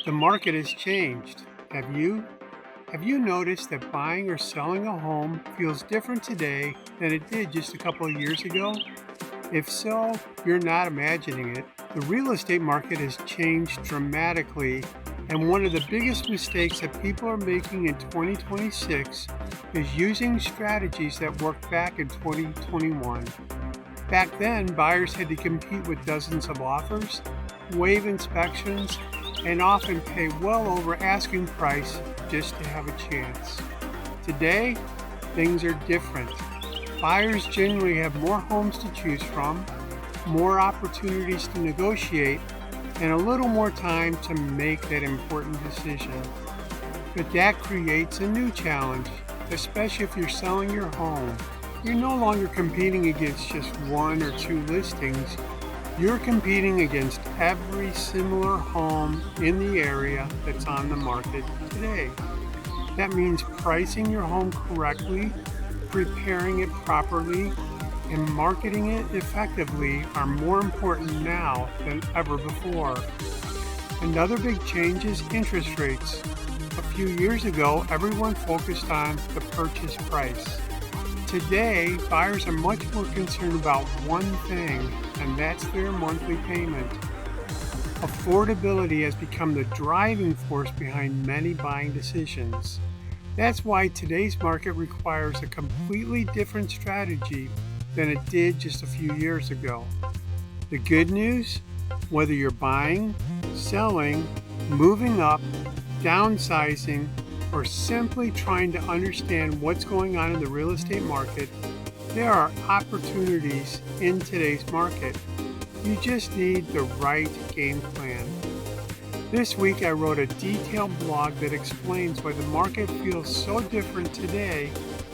The market has changed. Have you? Have you noticed that buying or selling a home feels different today than it did just a couple of years ago? If so, you're not imagining it. The real estate market has changed dramatically, and one of the biggest mistakes that people are making in 2026 is using strategies that worked back in 2021. Back then, buyers had to compete with dozens of offers, waive inspections, and often pay well over asking price just to have a chance. Today, things are different. Buyers generally have more homes to choose from, more opportunities to negotiate, and a little more time to make that important decision. But that creates a new challenge, especially if you're selling your home. You're no longer competing against just one or two listings. You're competing against every similar home in the area that's on the market today. That means pricing your home correctly, preparing it properly, and marketing it effectively are more important now than ever before. Another big change is interest rates. A few years ago, everyone focused on the purchase price. Today, buyers are much more concerned about one thing, and that's their monthly payment. Affordability has become the driving force behind many buying decisions. That's why today's market requires a completely different strategy than it did just a few years ago. The good news? Whether you're buying, selling, moving up, downsizing, or simply trying to understand what's going on in the real estate market, there are opportunities in today's market. You just need the right game plan. This week I wrote a detailed blog that explains why the market feels so different today,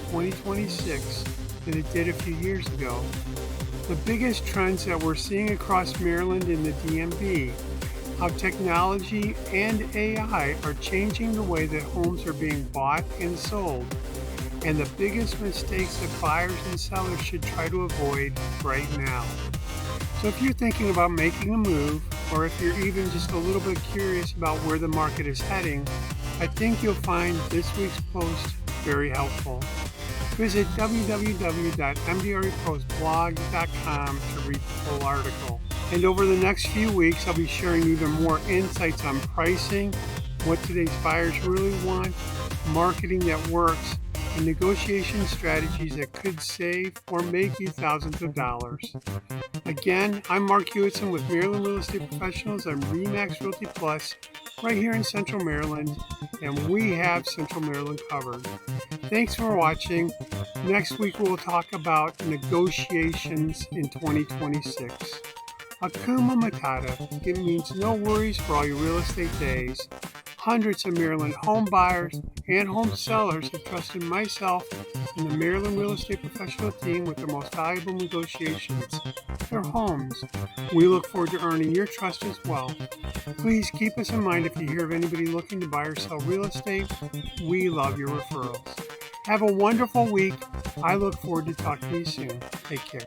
2026, than it did a few years ago. The biggest trends that we're seeing across Maryland and the DMV, how technology and AI are changing the way that homes are being bought and sold, and the biggest mistakes that buyers and sellers should try to avoid right now. So if you're thinking about making a move, or if you're even just a little bit curious about where the market is heading, I think you'll find this week's post very helpful. Visit www.mdrepostblog.com to read the full article. And over the next few weeks, I'll be sharing even more insights on pricing, what today's buyers really want, marketing that works, and negotiation strategies that could save or make you thousands of dollars. Again, I'm Mark Hewitson with Maryland Real Estate Professionals on RE/MAX Realty Plus, right here in Central Maryland, and we have Central Maryland covered. Thanks for watching. Next week we'll talk about negotiations in 2026. Hakuna Matata. It means no worries for all your real estate days. Hundreds of Maryland home buyers and home sellers have trusted myself and the Maryland Real Estate Professional team with their most valuable negotiations, their homes. We look forward to earning your trust as well. Please keep us in mind if you hear of anybody looking to buy or sell real estate. We love your referrals. Have a wonderful week. I look forward to talking to you soon. Take care.